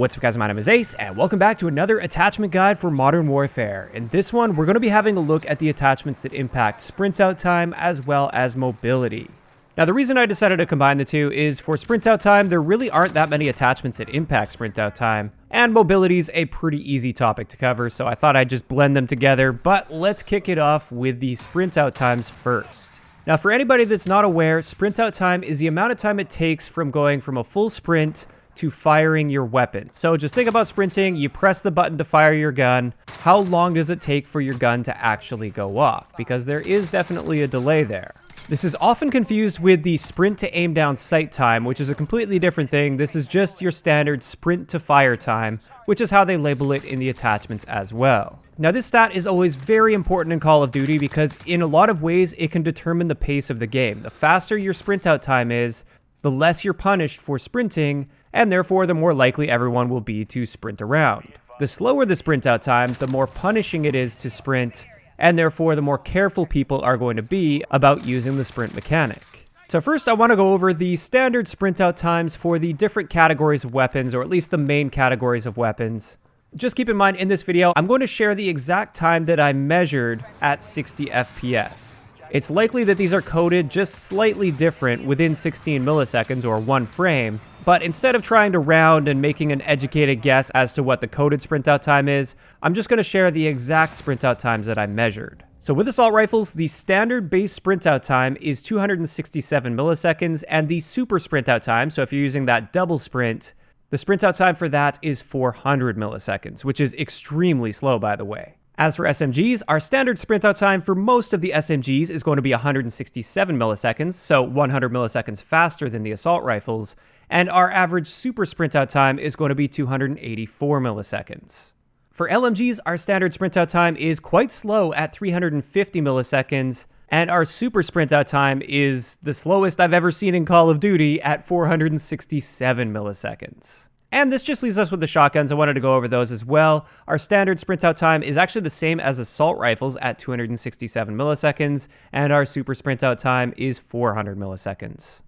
What's up guys, my name is Ace, and welcome back to another attachment guide for Modern Warfare. In this one, we're going to be having a look at the attachments that impact sprint out time as well as mobility. Now the reason I decided to combine the two is for sprint out time, there really aren't that many attachments that impact sprint out time, and mobility is a pretty easy topic to cover, so I thought I'd just blend them together, but let's kick it off with the sprint out times first. Now for anybody that's not aware, sprint out time is the amount of time it takes from going from a full sprint to firing your weapon. So just think about sprinting, you press the button to fire your gun. How long does it take for your gun to actually go off? Because there is definitely a delay there. This is often confused with the sprint to aim down sight time, which is a completely different thing. This is just your standard sprint to fire time, which is how they label it in the attachments as well. Now this stat is always very important in Call of Duty because in a lot of ways it can determine the pace of the game. The faster your sprint out time is, the less you're punished for sprinting, and therefore the more likely everyone will be to sprint around. The slower the sprint out time, the more punishing it is to sprint, and therefore the more careful people are going to be about using the sprint mechanic. So first I want to go over the standard sprint out times for the different categories of weapons, or at least the main categories of weapons. Just keep in mind in this video, I'm going to share the exact time that I measured at 60 FPS. It's likely that these are coded just slightly different within 16 milliseconds or one frame, but instead of trying to round and making an educated guess as to what the coded sprint out time is, I'm just going to share the exact sprint out times that I measured. So with assault rifles, the standard base sprint out time is 267 milliseconds, and the super sprint out time, so if you're using that double sprint, the sprint out time for that is 400 milliseconds, which is extremely slow by the way. As for SMGs, our standard sprint out time for most of the SMGs is going to be 167 milliseconds, so 100 milliseconds faster than the assault rifles, and our average super sprint out time is going to be 284 milliseconds. For LMGs, our standard sprint out time is quite slow at 350 milliseconds, and our super sprint out time is the slowest I've ever seen in Call of Duty at 467 milliseconds. And this just leaves us with the shotguns. I wanted to go over those as well. Our standard sprint out time is actually the same as assault rifles at 267 milliseconds, and our super sprint out time is 400 milliseconds.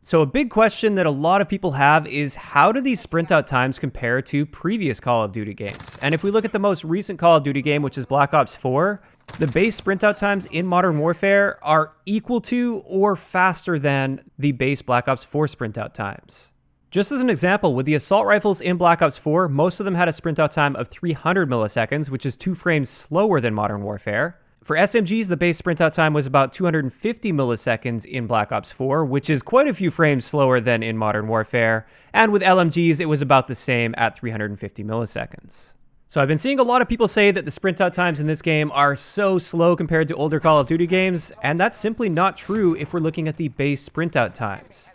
So a big question that a lot of people have is how do these sprint out times compare to previous Call of Duty games? And if we look at the most recent Call of Duty game, which is Black Ops 4, the base sprint out times in Modern Warfare are equal to or faster than the base Black Ops 4 sprint out times. Just as an example, with the assault rifles in Black Ops 4, most of them had a sprint out time of 300 milliseconds, which is 2 frames slower than Modern Warfare. For SMGs, the base sprint out time was about 250 milliseconds in Black Ops 4, which is quite a few frames slower than in Modern Warfare. And with LMGs, it was about the same at 350 milliseconds. So I've been seeing a lot of people say that the sprint out times in this game are so slow compared to older Call of Duty games, and that's simply not true if we're looking at the base sprint out times.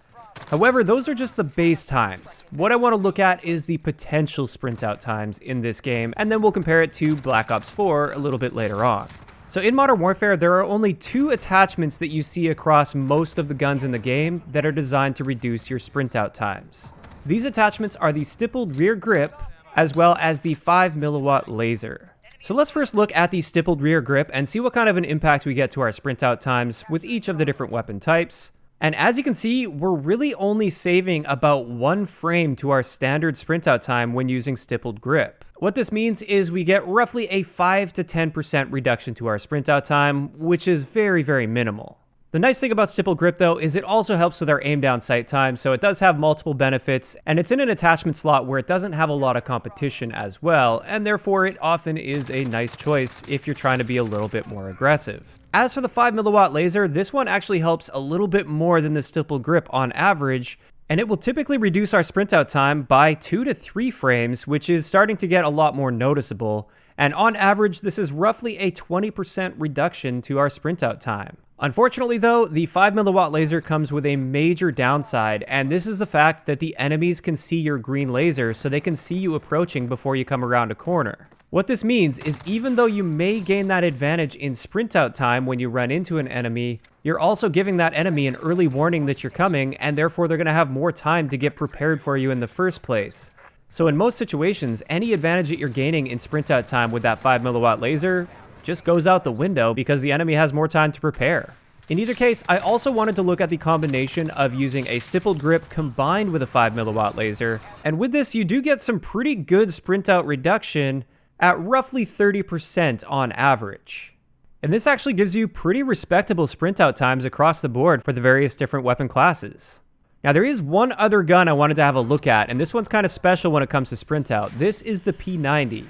However, those are just the base times. What I want to look at is the potential sprint out times in this game, and then we'll compare it to Black Ops 4 a little bit later on. So in Modern Warfare, there are only 2 attachments that you see across most of the guns in the game that are designed to reduce your sprint out times. These attachments are the stippled rear grip, as well as the 5 milliwatt laser. So let's first look at the stippled rear grip and see what kind of an impact we get to our sprint out times with each of the different weapon types. And as you can see, we're really only saving about 1 frame to our standard sprint out time when using stippled grip. What this means is we get roughly a 5 to 10% reduction to our sprint out time, which is very, very minimal. The nice thing about stippled grip though is it also helps with our aim down sight time, so it does have multiple benefits, and it's in an attachment slot where it doesn't have a lot of competition as well, and therefore it often is a nice choice if you're trying to be a little bit more aggressive. As for the 5 milliwatt laser, this one actually helps a little bit more than the stippled grip on average, and it will typically reduce our sprint out time by 2 to 3 frames, which is starting to get a lot more noticeable. And on average, this is roughly a 20% reduction to our sprint out time. Unfortunately though, the 5 milliwatt laser comes with a major downside, and this is the fact that the enemies can see your green laser, so they can see you approaching before you come around a corner. What this means is even though you may gain that advantage in sprint out time when you run into an enemy, you're also giving that enemy an early warning that you're coming, and therefore they're going to have more time to get prepared for you in the first place. So in most situations, any advantage that you're gaining in sprint out time with that 5 milliwatt laser just goes out the window because the enemy has more time to prepare. In either case, I also wanted to look at the combination of using a stippled grip combined with a 5 milliwatt laser, and with this you do get some pretty good sprint out reduction at roughly 30% on average. And this actually gives you pretty respectable sprint out times across the board for the various different weapon classes. Now there is one other gun I wanted to have a look at, and this one's kind of special when it comes to sprint out. This is the P90.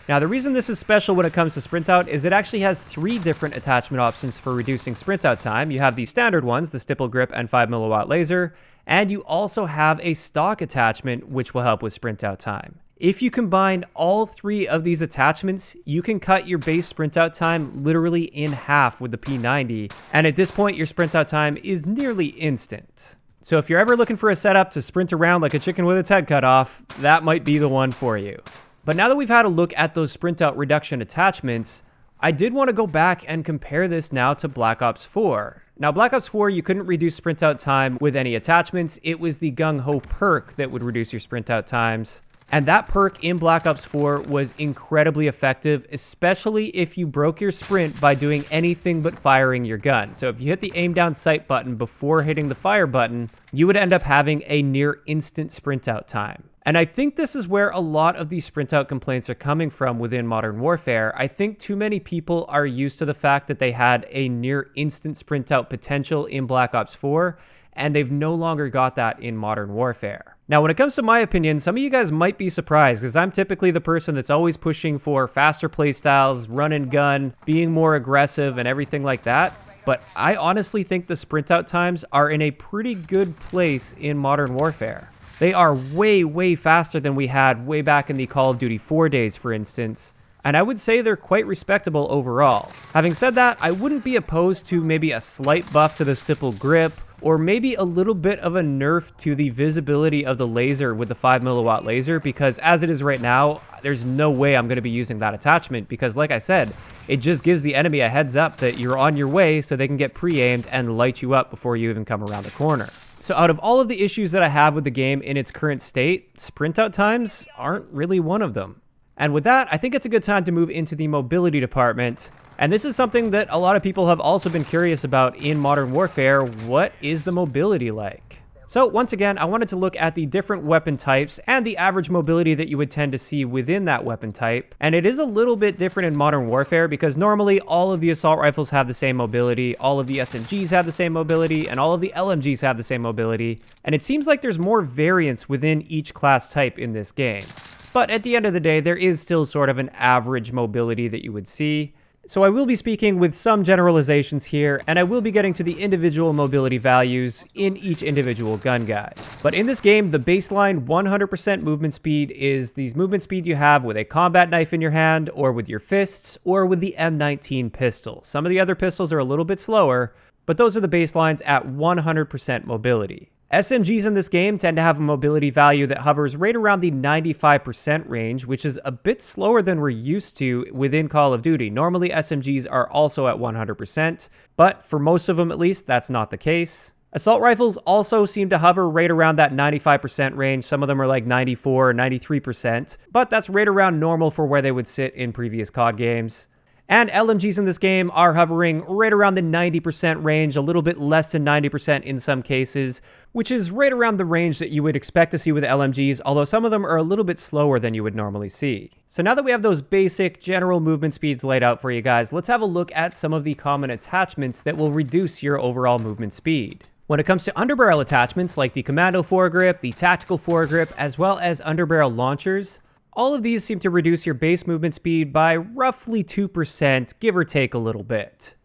Now the reason this is special when it comes to sprint out is it actually has 3 different attachment options for reducing sprint out time. You have the standard ones, the stipple grip and 5 milliwatt laser, and you also have a stock attachment which will help with sprint out time. If you combine all 3 of these attachments, you can cut your base sprint out time literally in half with the P90, and at this point your sprint out time is nearly instant. So if you're ever looking for a setup to sprint around like a chicken with its head cut off, that might be the one for you. But now that we've had a look at those sprint out reduction attachments, I did want to go back and compare this now to Black Ops 4. Now Black Ops 4, you couldn't reduce sprint out time with any attachments. It was the Gung Ho perk that would reduce your sprint out times. And that perk in Black Ops 4 was incredibly effective, especially if you broke your sprint by doing anything but firing your gun. So if you hit the aim down sight button before hitting the fire button, you would end up having a near instant sprint out time. And I think this is where a lot of these sprint out complaints are coming from within Modern Warfare. I think too many people are used to the fact that they had a near instant sprint out potential in Black Ops 4, and they've no longer got that in Modern Warfare. Now, when it comes to my opinion, some of you guys might be surprised because I'm typically the person that's always pushing for faster playstyles, run and gun, being more aggressive and everything like that. But I honestly think the sprint out times are in a pretty good place in Modern Warfare. They are way, way faster than we had way back in the Call of Duty 4 days, for instance. And I would say they're quite respectable overall. Having said that, I wouldn't be opposed to maybe a slight buff to the stipple grip, or maybe a little bit of a nerf to the visibility of the laser with the 5 milliwatt laser, because as it is right now, there's no way I'm going to be using that attachment because, like I said, it just gives the enemy a heads up that you're on your way so they can get pre-aimed and light you up before you even come around the corner. So out of all of the issues that I have with the game in its current state, sprint out times aren't really one of them. And with that, I think it's a good time to move into the mobility department. And this is something that a lot of people have also been curious about in Modern Warfare. What is the mobility like? So once again, I wanted to look at the different weapon types and the average mobility that you would tend to see within that weapon type. And it is a little bit different in Modern Warfare because normally all of the assault rifles have the same mobility, all of the SMGs have the same mobility, and all of the LMGs have the same mobility. And it seems like there's more variance within each class type in this game. But at the end of the day, there is still sort of an average mobility that you would see. So I will be speaking with some generalizations here, and I will be getting to the individual mobility values in each individual gun guide. But in this game, the baseline 100% movement speed is the movement speed you have with a combat knife in your hand, or with your fists, or with the M19 pistol. Some of the other pistols are a little bit slower, but those are the baselines at 100% mobility. SMGs in this game tend to have a mobility value that hovers right around the 95% range, which is a bit slower than we're used to within Call of Duty. Normally, SMGs are also at 100%, but for most of them at least, that's not the case. Assault rifles also seem to hover right around that 95% range. Some of them are like 94 or 93%, but that's right around normal for where they would sit in previous COD games. And LMGs in this game are hovering right around the 90% range, a little bit less than 90% in some cases, which is right around the range that you would expect to see with LMGs, although some of them are a little bit slower than you would normally see. So now that we have those basic general movement speeds laid out for you guys, let's have a look at some of the common attachments that will reduce your overall movement speed. When it comes to underbarrel attachments like the Commando foregrip, the Tactical foregrip, as well as underbarrel launchers, all of these seem to reduce your base movement speed by roughly 2%, give or take a little bit.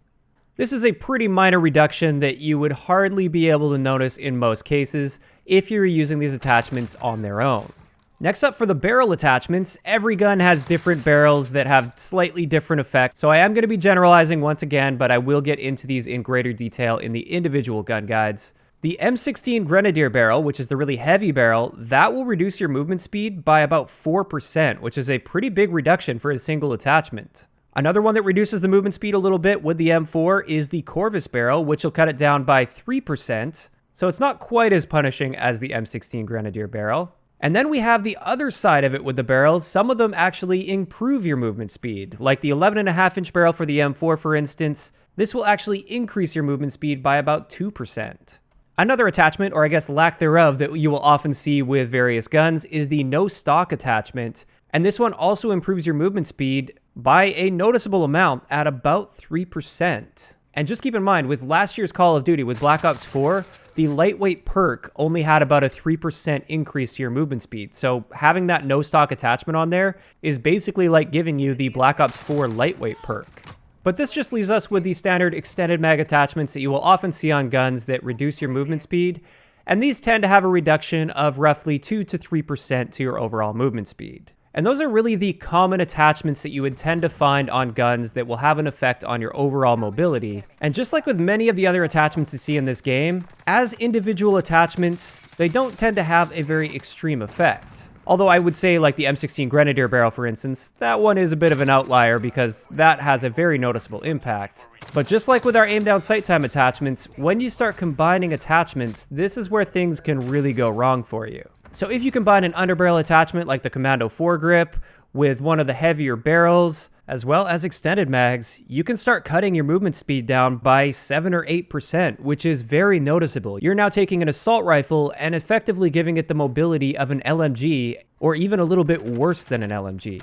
This is a pretty minor reduction that you would hardly be able to notice in most cases if you're using these attachments on their own. Next up, for the barrel attachments, every gun has different barrels that have slightly different effects, so I am going to be generalizing once again, but I will get into these in greater detail in the individual gun guides. The M16 Grenadier barrel, which is the really heavy barrel, that will reduce your movement speed by about 4%, which is a pretty big reduction for a single attachment. Another one that reduces the movement speed a little bit with the M4 is the Corvus barrel, which will cut it down by 3%, so it's not quite as punishing as the M16 Grenadier barrel. And then we have the other side of it with the barrels. Some of them actually improve your movement speed, like the 11.5-inch barrel for the M4, for instance. this will actually increase your movement speed by about 2%. Another attachment, or I guess lack thereof, that you will often see with various guns is the no stock attachment, and this one also improves your movement speed by a noticeable amount at about 3%. And just keep in mind, with last year's Call of Duty, with Black Ops 4, the lightweight perk only had about a 3% increase to your movement speed. So having that no stock attachment on there is basically like giving you the Black Ops 4 lightweight perk. But this just leaves us with the standard extended mag attachments that you will often see on guns that reduce your movement speed. And these tend to have a reduction of roughly 2 to 3% to your overall movement speed. And those are really the common attachments that you would tend to find on guns that will have an effect on your overall mobility. And just like with many of the other attachments you see in this game, as individual attachments, they don't tend to have a very extreme effect. Although I would say like the M16 Grenadier barrel, for instance, that one is a bit of an outlier because that has a very noticeable impact. But just like with our aim down sight time attachments, when you start combining attachments, this is where things can really go wrong for you. So if you combine an underbarrel attachment like the Commando foregrip with one of the heavier barrels, as well as extended mags, you can start cutting your movement speed down by 7 or 8%, which is very noticeable. You're now taking an assault rifle and effectively giving it the mobility of an LMG, or even a little bit worse than an LMG.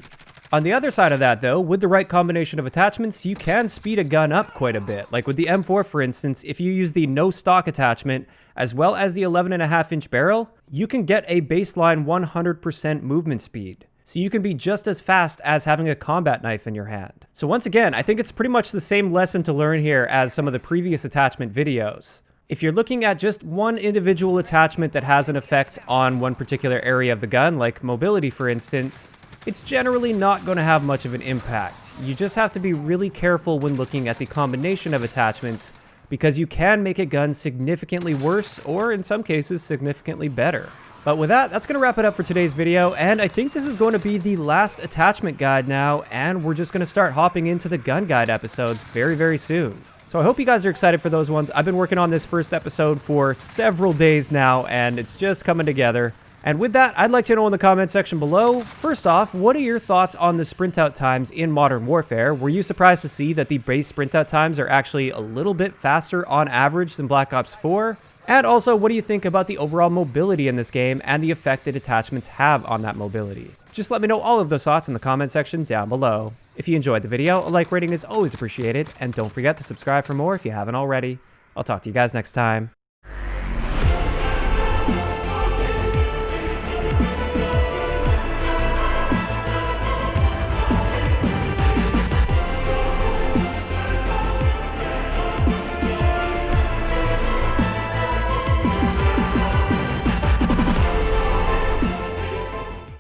On the other side of that though, with the right combination of attachments, you can speed a gun up quite a bit. Like with the M4 for instance, if you use the no stock attachment, as well as the 11.5-inch barrel, you can get a baseline 100% movement speed. So you can be just as fast as having a combat knife in your hand. So once again, I think it's pretty much the same lesson to learn here as some of the previous attachment videos. If you're looking at just one individual attachment that has an effect on one particular area of the gun, like mobility for instance, it's generally not going to have much of an impact. You just have to be really careful when looking at the combination of attachments, because you can make a gun significantly worse, or in some cases, significantly better. But with that, that's going to wrap it up for today's video, and I think this is going to be the last attachment guide now, and we're just going to start hopping into the gun guide episodes very, very soon. So I hope you guys are excited for those ones. I've been working on this first episode for several days now, and it's just coming together. And with that, I'd like to know in the comment section below, first off, what are your thoughts on the Sprintout Times in Modern Warfare? Were you surprised to see that the base Sprintout Times are actually a little bit faster on average than Black Ops 4? And also, what do you think about the overall mobility in this game and the effect that attachments have on that mobility? Just let me know all of those thoughts in the comment section down below. If you enjoyed the video, a like rating is always appreciated, and don't forget to subscribe for more if you haven't already. I'll talk to you guys next time.